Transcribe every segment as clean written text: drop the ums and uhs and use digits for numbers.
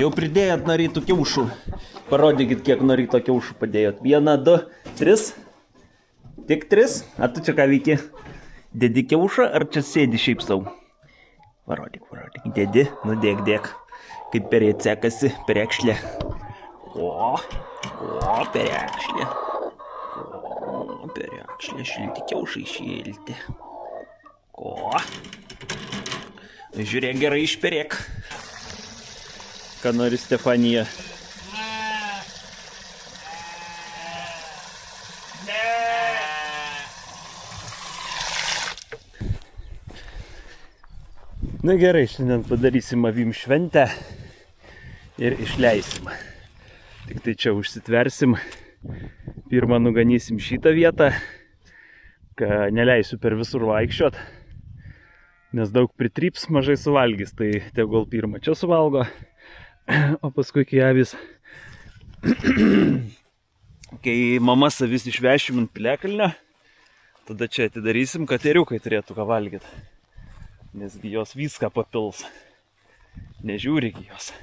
Jau pridėjot nuo ryto kiaušų. Parodykit, kiek nuo ryto kiaušų padėjot. 1, 2, 3. Tik 3. A tu čia ką veiki? Dedi kiaušą ar čia sėdi šiaip savo? Parodyk. Dedi, dėk. Kaip perėt sekasi, perekšlė. O, perekšlė. O, perekšlė, šilti kiaušai šilti. O. Žiūrėk, gerai išperėk. Ką nori Stefanija? Na gerai, šiandien padarysim avim šventę ir išleisim. Tik tai čia užsitversim. Pirmą nuganysim šitą vietą, kad neleisiu per visur vaikščiot, nes daug pritryps, mažai suvalgys, tai tegul pirmą čia suvalgo, o paskui kai avis, kai mama savis išvešim ant piliakalnio, tada čia atidarysim, kad ėriukai turėtų ką valgyti. Nesgi jos viską papils. Nežiūrėk jos.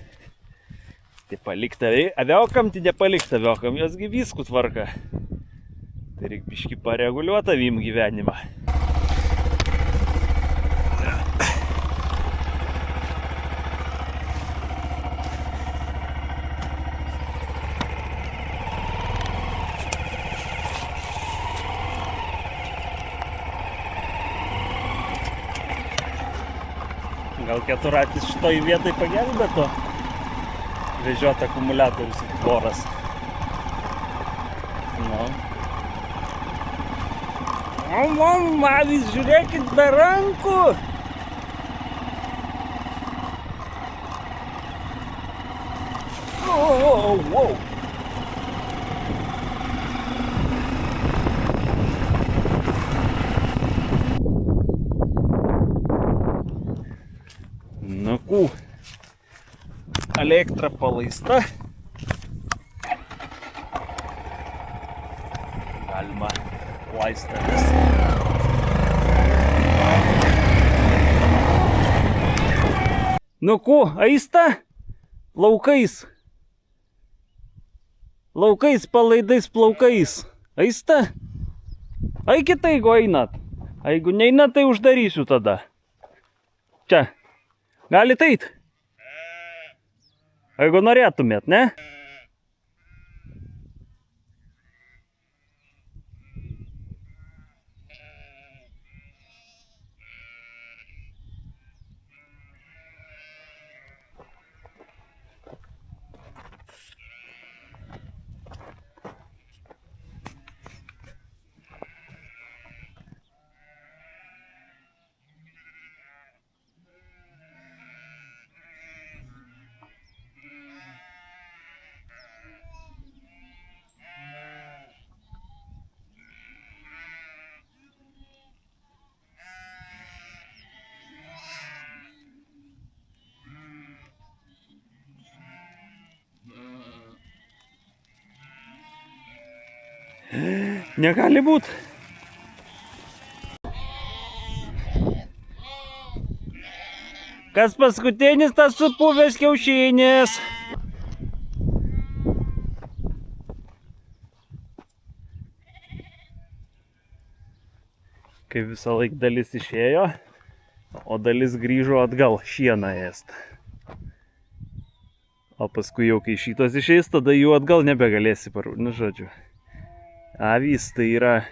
Tai palikta aviokam, tai nepalikta aviokam, josgi viskų tvarka. Tai reikia biškį pareguliuoti avim gyvenimą. Gal keturatis šitoj vietai pagelbėtų vežiot akumuliatorius į tvoras. Nu. Avis, žiūrėkit be rankų! Wow. Nakų elektra palaista. Galima laistatis. Nakų, aista? Laukais. Laukais palaidais plaukais. Aista? Aikit, jeigu einat. Jeigu neinat, tai uždarysiu tada. Čia. Galit eit? Jeigu norėtumėt, ne? Negali būt. Kas paskutinis, tas supuvęs kiaušinis. Kai visą laik dalis išėjo, o dalis grįžo atgal šieną ėst. O paskui jau kai šitos išeis, tada jų atgal nebegalėsi parūti. Nu, žodžiu. Avis tai yra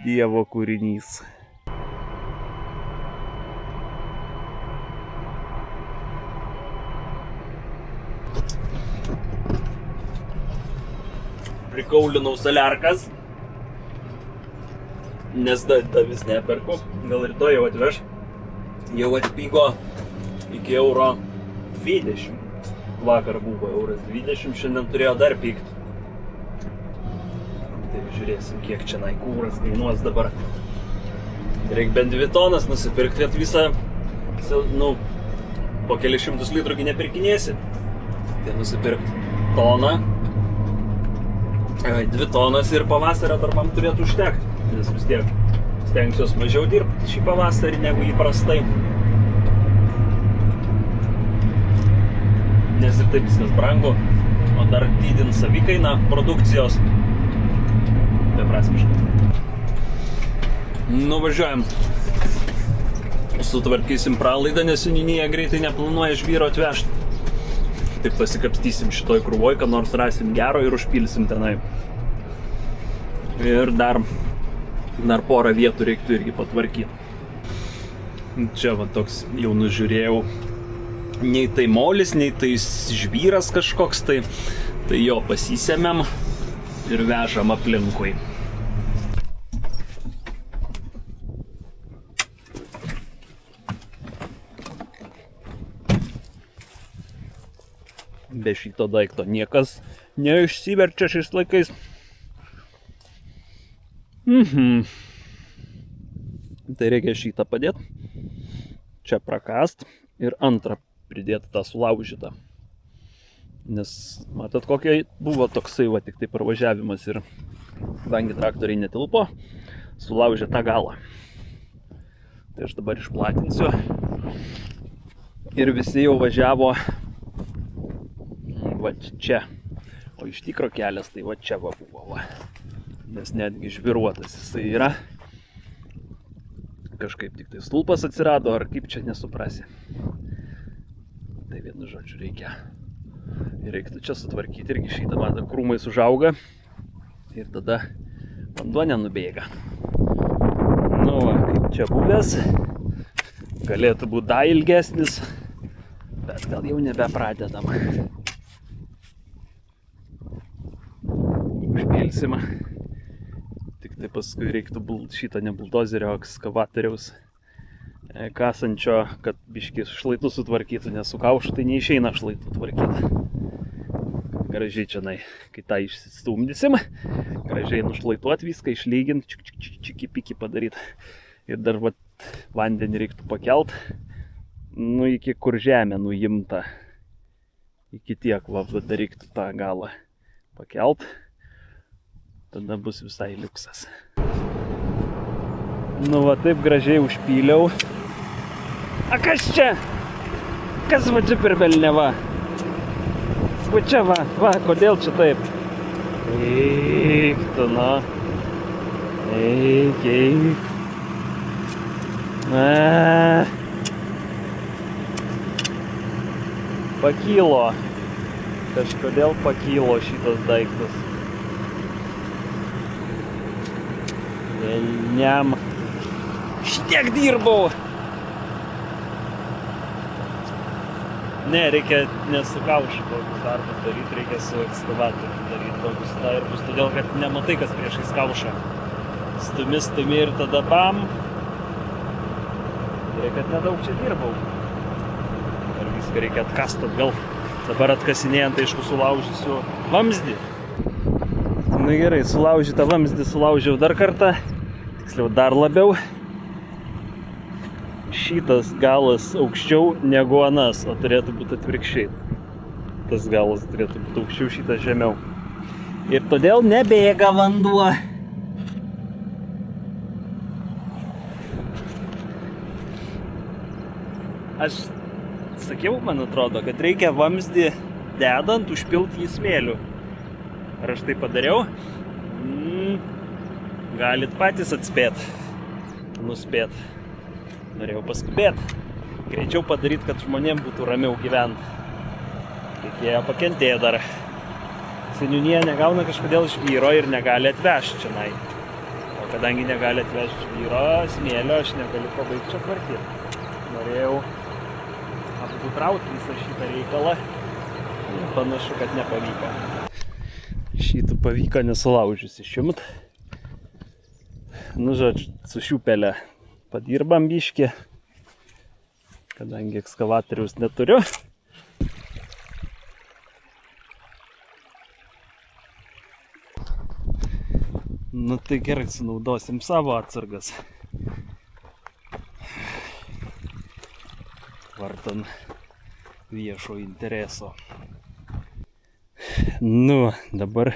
Dievo kūrinys. Prikaulinau saliarkas, nes vis neperku. Gal rytoj jau atveš. Jau atpigo iki €20. Vakar buvo €20, šiandien turėjo dar pigt. Žiūrėsim, kiek čia kūras kainuos dabar. Reikia bent 2 tonas nusipirkti, kad visą, nu, po kelius šimtus litrų nepirkinėsi. Tai nusipirkti toną, 2 tonas ir pavasario darbam turėtų užtekti. Nes vis tiek stengsiuos mažiau dirbti šį pavasarį negu įprastai. nes ir taip viskas brangu, o dar didint savikainą produkcijos. Beprasmiškai. Nuvažiuojam. Sutvarkysim pralaidą, nes seniūnija greitai neplanuoja žvyro atvežti. Taip pasikapstysim šitoj krūvoj, kad nors rasim gero ir užpilsim tenai. Ir dar porą vietų reiktų irgi patvarkyti. Čia va toks jau nužiūrėjau. Nei tai molis, nei tai žvyras kažkoks, tai jo pasisėmėm ir vežam aplinkui. Be šito daikto niekas neišsiverčia šiais laikais. Tai reikia šitą padėti, čia prakast ir antrą pridėti tą sulaužytą. Nes matot, kokia buvo toksai va tik tai parvažiavimas ir kadangi traktoriai netilpo, sulaužė tą galą. Tai aš dabar išplatinsiu ir visi jau važiavo va čia, o iš tikro kelias tai va čia va buvo va. Nes netgi žvyruotas jisai yra. Kažkaip tik tai stulpas atsirado, ar kaip čia nesuprasi. Tai vienu žodžiu reikia. Ir reiktų čia sutvarkyti irgi šitą, matą, krūmais užauga ir tada vanduo nenubėga. Nu va, kaip čia buvęs, galėtų būti dar ilgesnis, bet gal jau nebepradedam. Užpilsim. Tik tai paskui reiktų šitą ne buldozerio, o ekskavatoriaus kasančio, kad biškį šlaitų sutvarkytų, nes su kaušu tai neišeina šlaitų tvarkyti. Gražiai čia, kai tą išsistumdysim, gražiai nušlaituot viską, išlygint, čiki-piki padaryti. Ir dar vandenį reiktų pakelt, nu iki kur žemė nuimta. Iki tiek dar reiktų tą galą pakelt. Tada bus visai liuksas. Nu va taip gražiai užpyliau. A kas čia? Kas va čia per velnė va? Va čia va, kodėl čia taip? Eik tu, nu. Eik. Pakylo. Kažkodėl pakylo šitas daiktas. Velniam. Šitiek dirbau. Ne, reikia nesu kaušu tokius darbus daryti, reikia su ekskavatoriu daryti tokius darbus, todėl kad nematai, kas priešais kaušą. Stumi ir tada bam. Reikia, kad nedaug čia dirbau. Ir viską reikia atkast atgal. Dabar atkasinėjant, aišku, sulaužysiu vamzdį. Na gerai, sulaužytą vamzdį sulaužiau dar kartą. Tiksliau, dar labiau. Šitas galas aukščiau negu anas, o turėtų būti atvirkščiai. Tas galas turėtų būti aukščiau, šitas žemiau. Ir todėl nebėga vanduo. Aš sakiau, man atrodo, kad reikia vamzdį dedant užpilti jį smėliu. Ar aš tai padariau? Galit patys atspėt, nuspėt. Norėjau paskubėt. Greičiau padaryti, kad žmonėm būtų ramiau gyventi. Reikėjo pakentėti dar. Seniūnija negauna kažkodėl žvyro ir negali atvežti čionai. O kadangi negali atvežti žvyro, smėlio, aš negaliu pabaigti čia tvarkyti. Norėjau apgutrauti visą šitą reikalą. Panašu, kad nepavyko. Šitų pavyko nesulaužiusi šimt. Nu, žodžiu, su šiupelė padirbam biškį, kadangi ekskavatoriaus neturiu. Nu tai gerai, sunaudosim savo atsargas. Vardan viešo intereso. Nu, dabar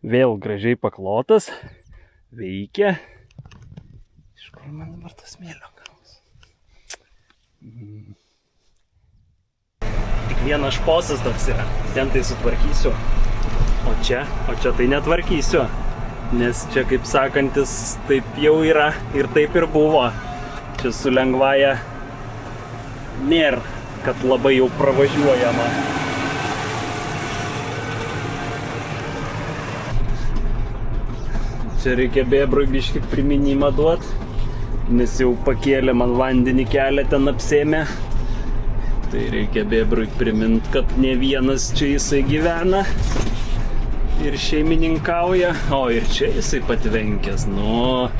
vėl gražiai paklotas. Veikia. Iš kur man dabar tas smėlio gaus? Tik vienas šposas toks yra. Ten tai sutvarkysiu. O čia tai netvarkysiu. Nes čia, kaip sakantis, taip jau yra ir taip ir buvo. Čia su lengvaja nėra, kad labai jau pravažiuojama. Čia reikia bėbrui biškį priminimą duot, nes jau pakėlė man vandenį kelią ten apsėmė. Tai reikia bėbrui primint, kad ne vienas čia jisai gyvena ir šeimininkauja. O ir čia jisai patvenkęs, nu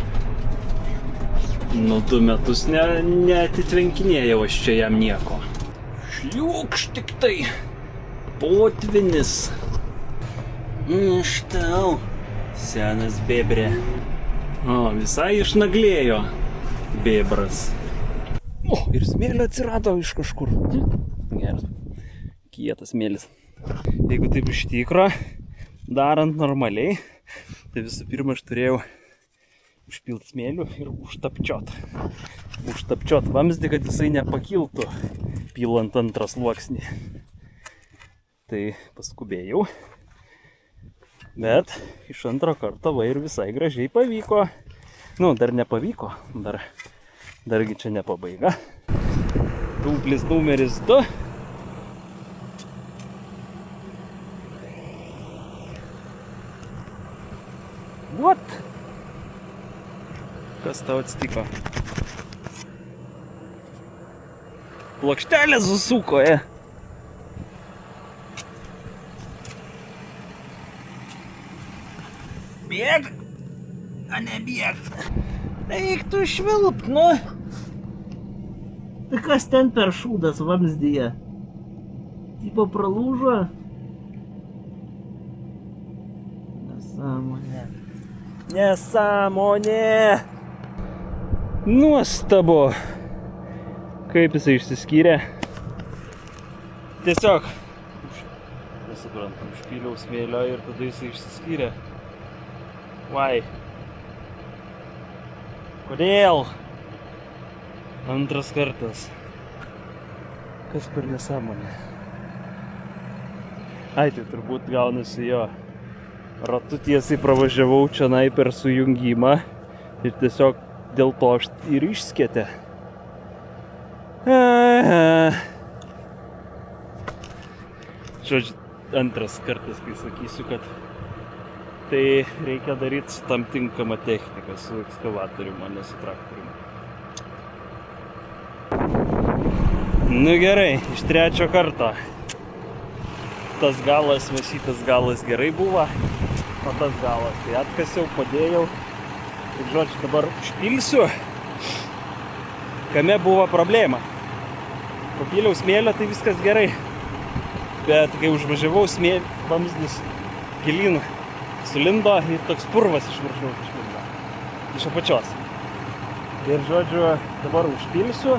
2 metus neatitvenkinėjau aš čia jam nieko. Šliūkš tik tai, potvinis. Štau, senas bėbrė. O, visai išnaglėjo bėbras. O, ir smėlio atsirado iš kažkur. Geras, kietas smėlis. Jeigu taip iš tikro, darant normaliai, tai visų pirma aš turėjau užpilti smėlių ir užtapčiot. Užtapčiot vamzdį, kad jisai nepakiltų, pilant antrą sluoksnį. Tai paskubėjau. Bet iš antro karto va ir visai gražiai pavyko. Nu, dar nepavyko, dargi čia ne pabaiga. Dumplis numeris 2. What? Kas tau atsitiko? Plokštelė susuko, Bėg, a ne bėg. Eiktų švilpt, nu. Tai kas ten per šūdas vamzdyje? Tipo pralūžo? Nesąmonė. Nesąmonė! Nuostabu! Kaip jisai išsiskyrė? Tiesiog nesuprantu, užpyliau smėlio ir tada jisai išsiskyrė. Why? Kodėl? Antras kartas. Kas per nesąmonė? Ai, tai turbūt gaunasi jo. Ratu tiesiai pravažiavau čionai per sujungimą ir tiesiog dėl to aš ir išskėtė. Žodžiu, antras kartas, kai sakysiu, kad tai reikia daryti su tam tinkama technika, su ekskavatorium, o ne su traktorium. Nu gerai, iš 3 karto. Tas galas, va šitas galas gerai buvo, o tas galas tai atkasiau, padėjau. Ir žodžiu, dabar užpilsiu. Kame buvo problema? Papyliau smėlio, tai viskas gerai. Bet kai užvažiavau smėlį, vamzdis gilyn sulindo ir toks purvas iš viršaus išlindo. Iš apačios. Ir žodžiu, dabar užpilsiu.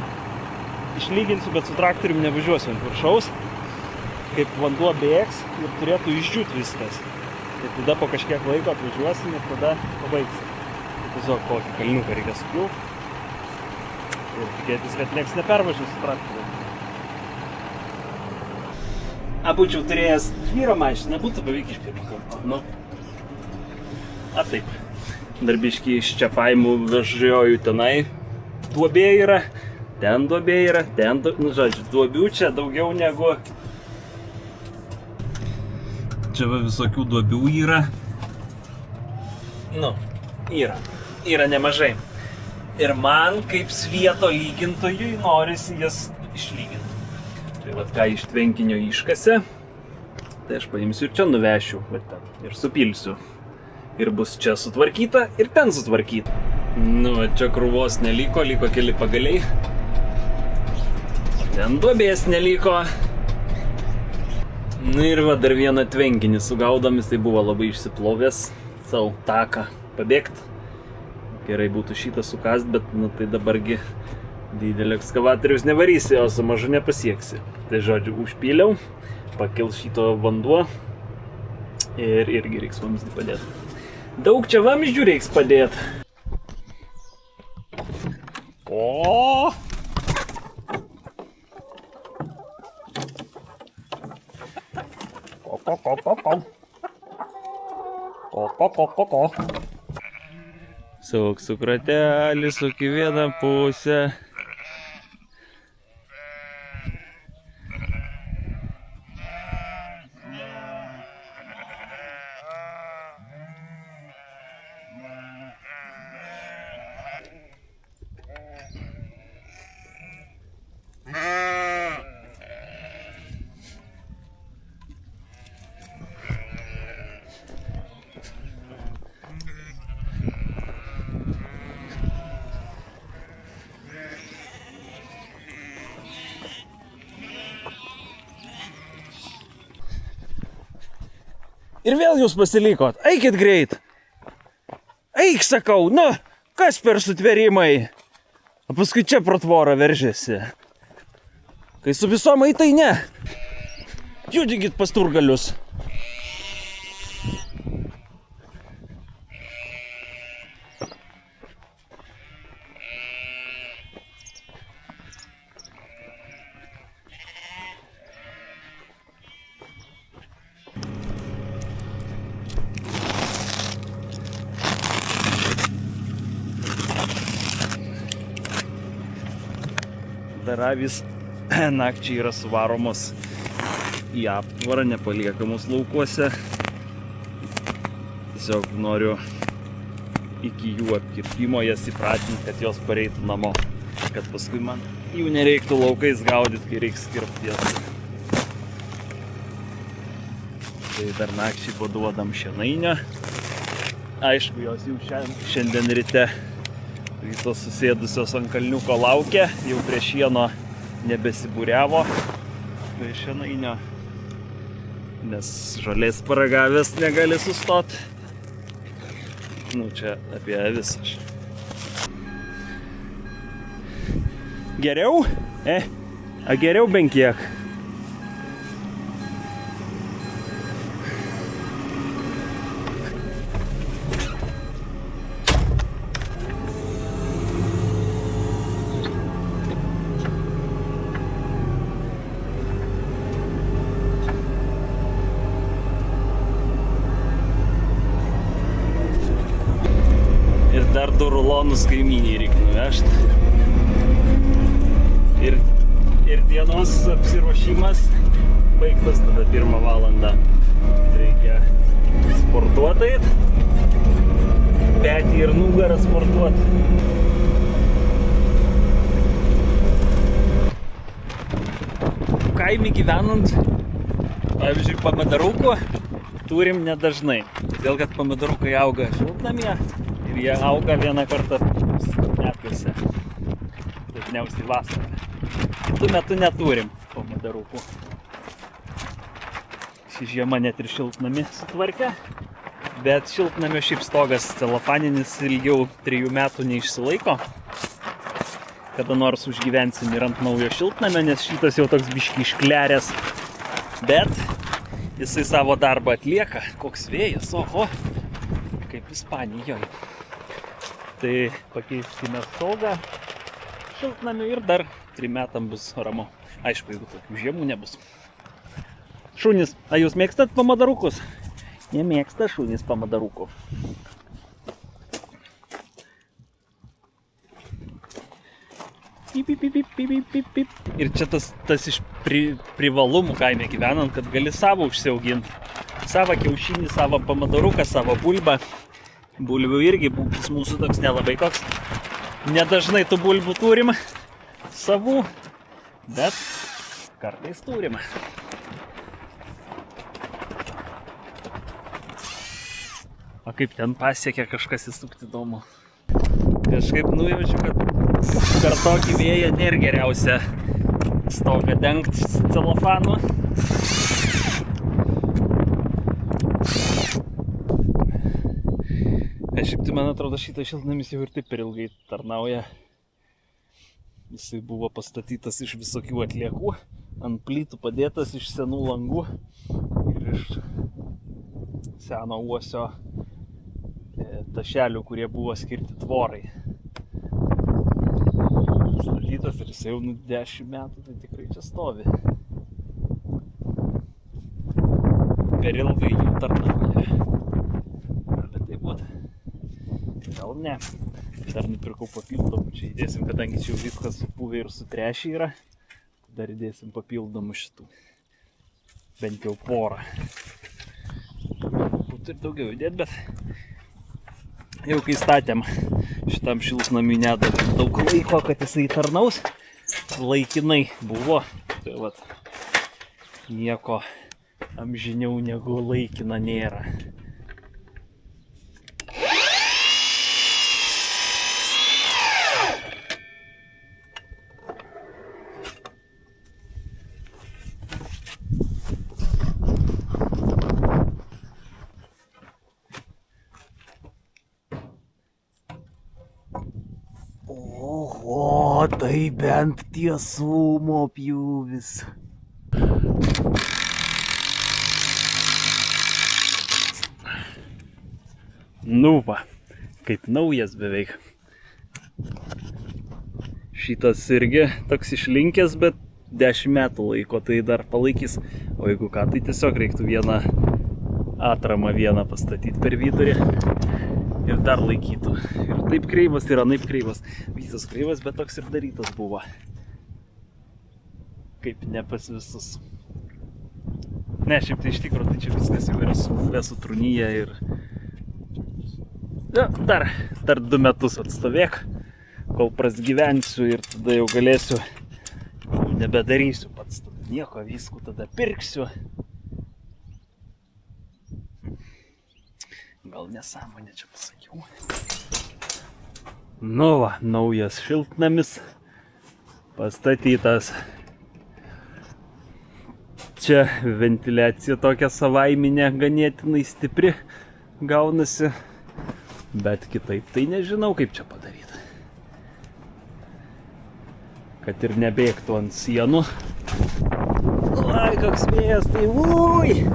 Išlyginsiu, bet su traktorium nevažiuosiu ant viršaus. Kaip vanduo bėgs ir turėtų išdžiūti viskas. Tai tada po kažkiek laiko atvažiuosim ir tada pabaigsim. Tai tiesiog kokį kalniuką reikia supilti. Ir tikėtis, kad nieks nepervažiuos su traktoriu. Būčiau turėjęs žvyro mašiną, būtų beveik iš pirmo karto. Nu. A taip. Darbiškai iš Čiapaimų važiuoju tenai. Duobė yra, ten duobė yra, ten duobė. Nu, žodžiu, duobių čia daugiau negu... Čia va visokių duobių yra. Nu, yra nemažai. Ir man, kaip svieto lygintojui, norisi jas išlyginti. Tai vat ką iš tvenkinio iškasė, tai aš paimsiu ir čia nuvešiu, va ten, ir supilsiu. Ir bus čia sutvarkyta, ir ten sutvarkyta. Nu, čia krūvos neliko, liko keli pagaliai. O ten duobės neliko. Nu ir va, dar vieną tvenkinį sugaudomis, tai buvo labai išsiplovęs savo taką pabėgti. Gerai būtų šitą sukast, bet nu tai dabargi didelio ekskavatoriaus nevarysi, o su mažu nepasieksi. Tai žodžiu, užpyliau, pakils šito vanduo ir irgi reiks vamzdį padėti. Daug čia vamzdžių reiks padėti. O! Suk ratelį, suk į vieną pusę. Ir vėl jūs pasilikot. Eikit greit. Eik, sakau, nu, kas per sutvėrimai. O paskui čia pro tvorą veržėsi. Kai su visom eitai ne. Judinkit pas turgalius. Dar avys nakčiai yra suvaromos į aptvarą, nepaliekamos laukuose. Tiesiog noriu iki jų apkirpimo jas įpratinti, kad jos pareitų namo. Kad paskui man jų nereiktų laukais gaudyti, kai reiks skirpti jas. Tai dar nakčiai paduodam šienainio. Aišku, jos jau šiandien ryte visos susėdusios ant kalniuko laukia, jau prie šieno nebesibūriavo prie šienainio, nes žolės paragavęs negali sustot. Nu, čia apie avis aš. Geriau? A geriau bent kiek. Dar 2 rulonus kaimyniai reikia nuvežti. Ir dienos apsiruošimas baigtas tada 1 valandą. Reikia sportuoti, petį ir nugarą sportuoti. Kaime gyvenant, pavyzdžiui, pomidorukų turim nedažnai. Todėl, kad pomidorukai auga šiltnamyje. Ir jie auga vieną kartą metuose, dažniausiai vasarą. Kitu metu neturim pomidorukų. Ši žiema net ir šiltnamį sutvarkė, bet šiltnamio šiaip stogas celofaninis ilgiau 3 metų neišsilaiko. Kada nors užgyvensim ir ant naujo šiltnamio, nes šitas jau toks biškį iškleręs. Bet jisai savo darbą atlieka. Koks vėjas, oho, kaip Ispanijoje. Tai pakeiskime stogą šiltnamiu ir dar 3 metam bus ramu. Aišku, jeigu tokių žiemų nebus. Šunys, a jūs mėgstat pomidorukus? Nemėgsta šunys pomidoruku. Ir čia tas iš privalumų kaime gyvenant, kad gali savo užsiauginti. Savo kiaušinį, savo pomidoruką, savo bulbą. Bulvių irgi būkis mūsų toks nelabai koks. Nedažnai tų bulbių turim savų, bet kartais turim. O kaip ten pasiekė kažkas įsukti įdomu. Kažkaip nujaučiu, kad per tokį vėją nėra geriausia stogą dengti celofanu. Šiaip tai, man atrodo, šitas šiltnamis jau ir taip per ilgai tarnauja. Jisai buvo pastatytas iš visokių atliekų, ant plytų padėtas iš senų langų ir iš seno uosio tašelių, kurie buvo skirti tvorai. Statytas ir jisai jau 10 metų, tai tikrai čia stovi. per ilgai jų tarnauja. Gali tai būt. Gal ne. Dar nupirkau papildomų, čia įdėsim, kadangi čia jau viskas supuvę ir sutrešę yra. Dar įdėsim papildomų šitų. Bent jau porą. Būtų ir daugiau įdėt, bet jau kai statėm šitam šiltnamiui nedavėm daug laiko, kad jisai tarnaus. Laikinai buvo. Tai vat, nieko amžiniau negu laikina nėra. Oho, tai bent tiesumo pjūvis. Nu va, kaip naujas beveik. Šitas irgi toks išlinkęs, bet 10 metų laiko, tai dar palaikys. O jeigu ką, tai tiesiog reiktų vieną atramą pastatyti per vidurį. Ir dar laikytų. Ir taip kreivas, ir anaip kreivas. Visas kreivas, bet toks ir darytas buvo. Kaip ne pas visus. Ne, šiaip tai iš tikrųjų, tai čia viskas jau yra suvę, sutrūnyje ir... Ja, dar 2 metus atstovėk, kol prasgyvensiu ir tada jau galėsiu, jau nebedarysiu pats tada nieko, viskų tada pirksiu. Gal nesąmonė čia pasakiau. Nu va, naujas šiltnamis pastatytas. Čia ventiliacija tokia savaiminė ganėtinai stipri gaunasi, bet kitaip tai nežinau, kaip čia padaryti. Kad ir nebėgtų ant sienų. Ai, koks vėjas, tai ui!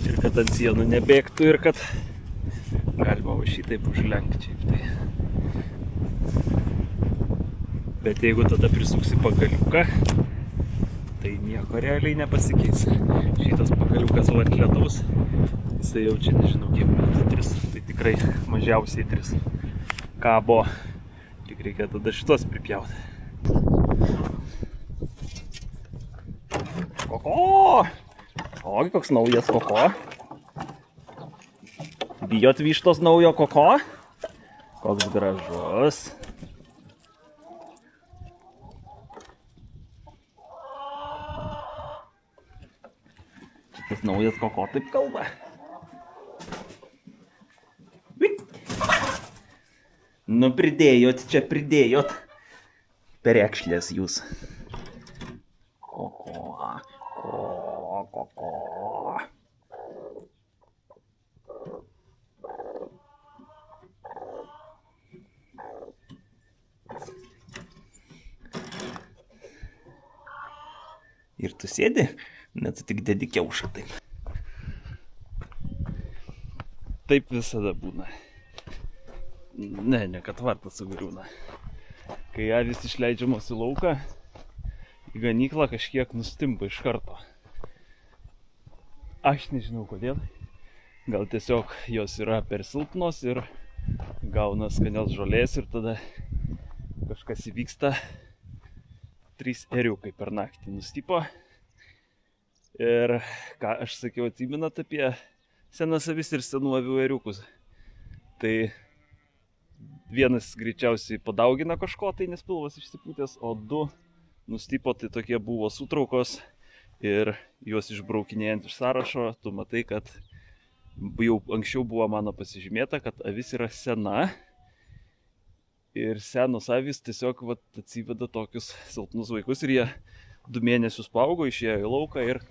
Ir kad ant sienų nebėgtų ir kad galima va šitaip užlenkti čia. Tai. Bet jeigu tada prisuksi pagaliuką, tai nieko realiai nepasikeis. Šitas pagaliukas va ant ledaus, jisai jau čia nežinau kiek metų 3, tai tikrai mažiausiai 3 kabo. Tik reikia tada šitos pripjauti. Koko! O, koks naujas koko. Bijot vištos naujo koko? Koks gražus. Šitas naujas koko taip kalba. Nu, pridėjot, čia pridėjot. Perekšlės jūs. Koko. Koko. Ir tu sėdi, net tu tik dedi kiaušą taip. Taip visada būna. Ne, kad vartas sugriūna. Kai avys išleidžiamos į lauką, į ganyklą kažkiek nustimpa iš karto. Aš nežinau kodėl. Gal tiesiog jos yra per silpnos ir gauna skanios žolės ir tada kažkas įvyksta. 3 ėriukai per naktį nustypo. Ir ką aš sakiau, atsimenat apie senas avis ir senų avių ėriukus. Tai vienas greičiausiai padaugina kažko, tai nes pilvas išsipūtęs, o 2 nustypo, tai tokie buvo sutraukos ir juos išbraukinėjant iš sąrašo, tu matai, kad jau anksčiau buvo mano pasižymėta, kad avis yra sena ir senos avis tiesiog atsiveda tokius silpnus vaikus ir jie 2 mėnesius paaugo, išėjo į lauką ir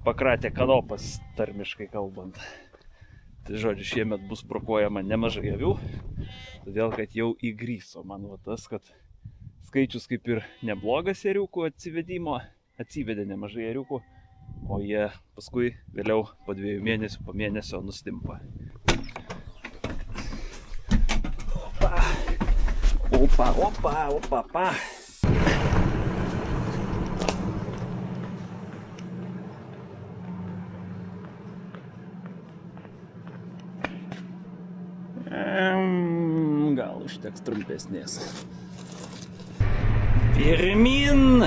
pakratė kanopas, tarmiškai kalbant. Tai žodžiu, šiemet bus brokuojama nemažai avių, todėl kad jau įgryso man tas, kad skaičius kaip ir neblogas ėriukų atsivedė nemažai ėriukų, o jie paskui vėliau po 2 mėnesių, po mėnesio nustimpa. Opa. užteks trumpesnės. Pirmin!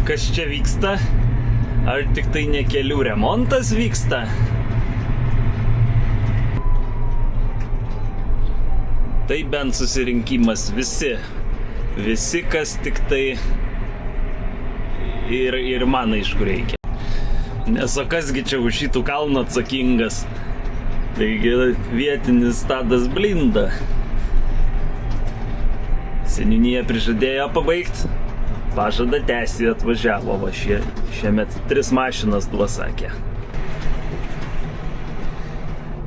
Kas čia vyksta? Ar tik tai ne kelių remontas vyksta? Tai bent susirinkimas visi, kas tik tai ir man aišku reikia. Nes o kasgi čia už šitų kalnų atsakingas? Taigi vietinis Tadas Blinda. Seniūnija prižadėjo pabaigti, pažada tęsti, atvažiavo, va šiemet 3 mašinas sakė.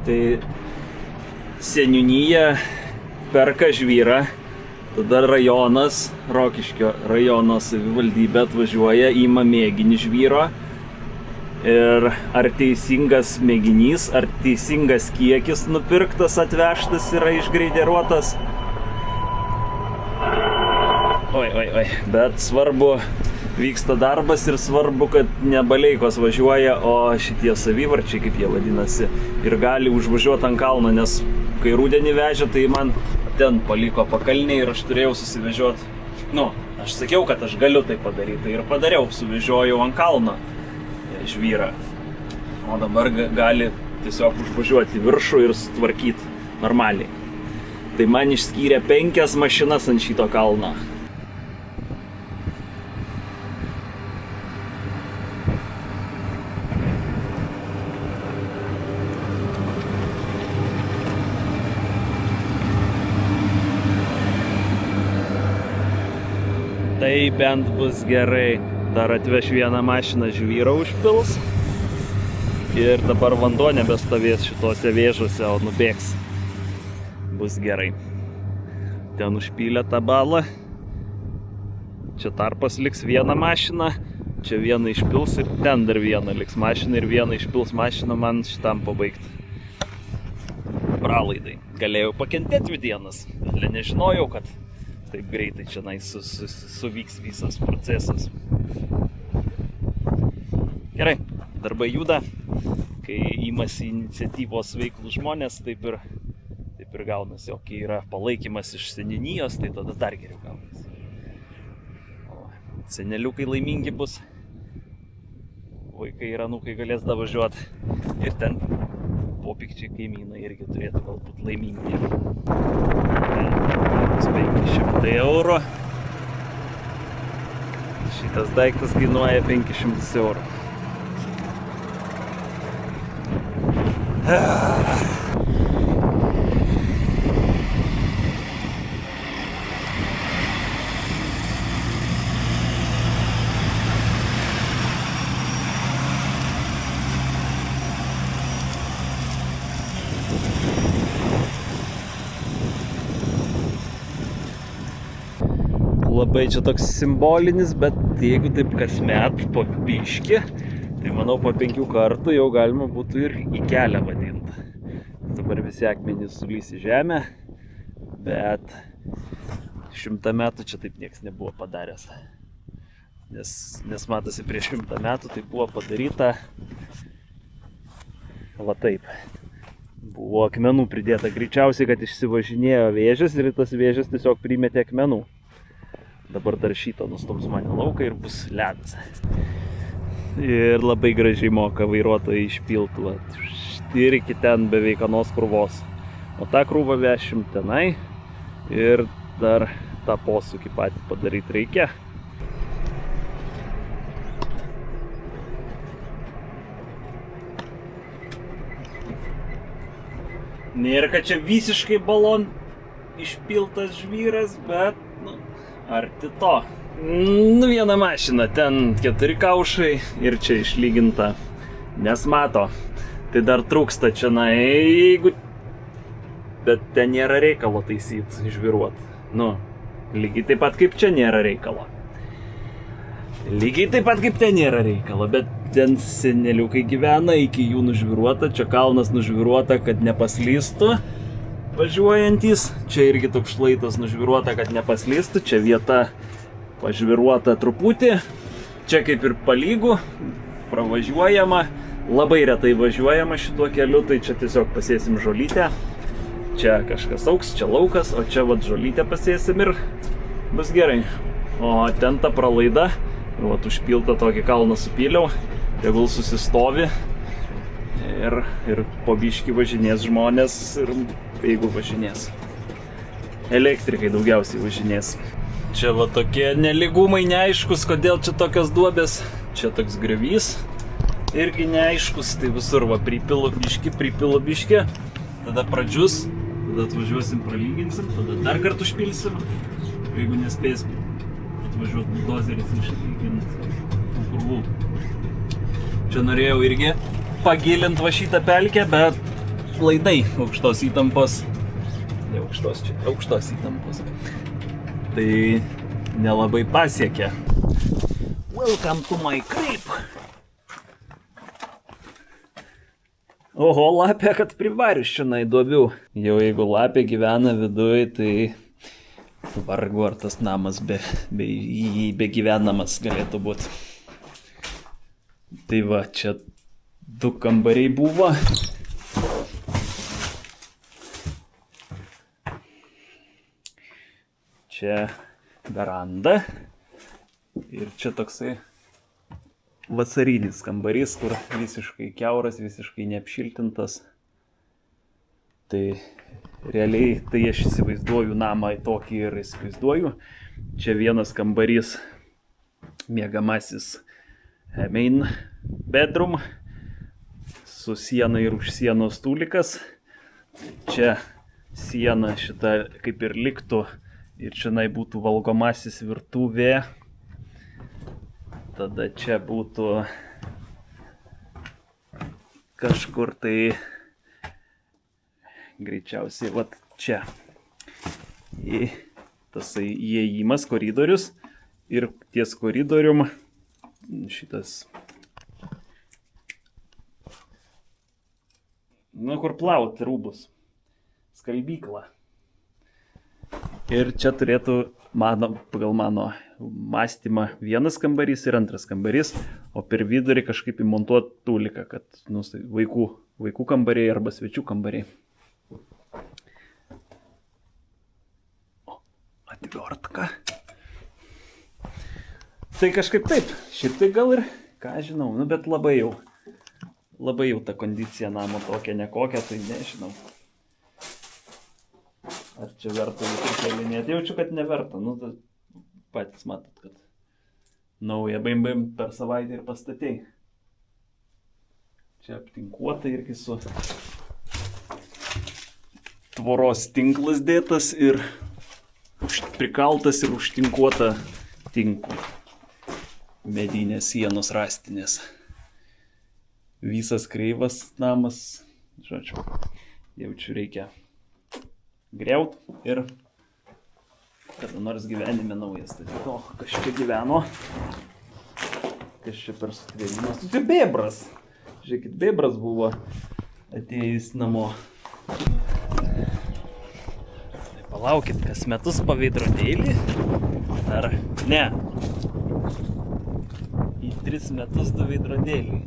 Tai seniūnija perka žvyrą, tada rajonas, Rokiškio rajono savivaldybė atvažiuoja, ima mėginį žvyro ir ar teisingas mėginys, ar teisingas kiekis nupirktas, atvežtas yra išgreideruotas. Oi, bet svarbu, vyksta darbas ir svarbu, kad ne Baleikos važiuoja, o šitie savivarčiai, kaip jie vadinasi, ir gali užvažiuoti ant kalno, nes kai rudenį vežė, tai man ten paliko pakalniai ir aš turėjau susivežioti. Aš sakiau, kad aš galiu tai padaryti, tai ir padariau, suvežiojau ant kalno žvyrą. O dabar gali tiesiog užvažiuoti viršų ir sutvarkyti normaliai. Tai man išskyrė 5 mašinas ant šito kalno. Tai bent bus gerai. Dar atveš vieną mašiną žvyro užpils. Ir dabar vanduo nebestovės šitose vėžuose, o nubėgs. Bus gerai. Ten užpylė tą balą. Čia tarpas liks vieną mašiną. Čia vieną išpils ir ten dar vieną liks mašiną. Ir vieną išpils mašiną man šitam pabaigti. Pralaidai. Galėjau pakentėti 2 dienas. Bet nežinojau, kad taip greitai čia suvyks visas procesas. Gerai, darbai juda. Kai imasi iniciatyvos veiklų žmonės, taip ir gaunasi. O kai yra palaikymas iš seniūnijos, tai tada dar geriau gaunasi. O seneliukai laimingi bus. Vaikai ir anūkai galės davažiuoti. Ir ten popikčiai kaimynai irgi turėtų galbūt laimingi. 500 eurų. Šitas daiktas kainuoja 500 eurų. Labai čia toks simbolinis, bet jeigu taip kasmet po biškį, tai manau po 5 kartų jau galima būtų ir į kelią vadinti. Dabar visi akmenys sulys į žemę, bet 100 metų čia taip nieks nebuvo padaręs. Nes matosi prieš 100 metų tai buvo padaryta va taip. Buvo akmenų pridėta, greičiausiai, kad išsivažinėjo vėžės ir tas vėžės tiesiog primetė akmenų. Dabar dar šitą nustums mane lauką ir bus ledas. Ir labai gražiai moka vairuotojai išpilti. Ir iki ten beveik anos krūvos. O tą krūvą vešim tenai ir dar tą posūkį patį padaryti reikia. Nėra, kad čia visiškai balon išpiltas žvyras, bet arti to. Viena mašina, ten 4 kaušai ir čia išlyginta, nes mato. Tai dar trūksta čia, jeigu... Bet ten nėra reikalo taisyti, žvyruot. Lygiai taip pat kaip čia nėra reikalo. Lygiai taip pat kaip ten nėra reikalo, bet ten seneliukai gyvena, iki jų nužvyruota, čia kalnas nužvyruota, kad nepaslystų. Važiuojantys, čia irgi toks šlaitas nužvyruota, kad nepaslystų, čia vieta pažvyruota truputį, Čia kaip ir palygų, pravažiuojama, labai retai važiuojama šituo keliu, tai čia tiesiog pasėsim žolytę. Čia kažkas auks, čia laukas, o čia vat žolytę pasėsim ir bus gerai. O ten ta pralaida, vat užpiltą tokį kalną supyliau, tegul susistovi ir po biškį važinės žmonės ir jeigu važinės. Elektrikai daugiausiai važinės. Čia va tokie nelygumai neaiškus, kodėl čia tokios duobės. Čia toks griovys, irgi neaiškus, tai visur va pripilu biškį, tada pradžius, tada atvažiuosim, pralyginsim, tada dar kartą užpilsim. Jeigu nespės atvažiuoti buldozeris išlyginti purvų. Čia norėjau irgi pagilinti va šitą pelkę, bet laidai aukštos įtampos. Ne aukštos, čia aukštos įtampos. Tai nelabai pasiekė. Welcome to my crib. Oho, lapė, kad privarius čionai duobių. Jau jeigu lapė gyvena viduj, tai vargu ar tas namas be gyvenamas galėtų būti. Tai va, čia 2 kambariai buvo. Čia veranda ir čia toksai vasarinis kambarys, kur visiškai kiauras, visiškai neapšiltintas. Tai realiai tai aš įsivaizduoju namą tokį ir įsivaizduoju. Čia vienas kambarys, miegamasis main bedroom, su siena ir už sienos stūlikas. Čia siena šita kaip ir liktų. Ir čionai būtų valgomasis virtuvė. Tada čia būtų kažkur tai greičiausiai vat čia. Tasai įėjimas, koridorius. Ir ties koridorium šitas. Nu, kur plauti rūbus. Skalbykla. Ir čia turėtų, pagal mano mąstymą, vienas kambarys ir antras kambarys, o per vidurį kažkaip įmontuoti tūliką, kad vaikų kambariai arba svečių kambariai. O, atvertka. Tai kažkaip taip, šiaip tai gal ir, ką žinau, nu bet labai jau ta kondicija namo tokia nekokia, tai nežinau. Ar čia verta įkelinėti? Jaučiu, kad neverta. Nu, tai patys matot, kad naują baim per savaitę ir pastatei. Čia aptinkuota irgi su tvoros tinklas dėtas ir prikaltas ir užtinkuota tinku. Medinės sienos rastinės. Visas kreivas namas. Žodžiu, jaučiu reikia griaut ir kada nors gyvenime naujas. Tai to, kas čia gyveno. Kas čia per sutvėrimas. Tai bėbras. Žiūrėkit, bėbras buvo atėjus namo. Tai palaukit, kas metus po veidrodėlį? Ar ne? Į 3 metus 2 veidrodėlį.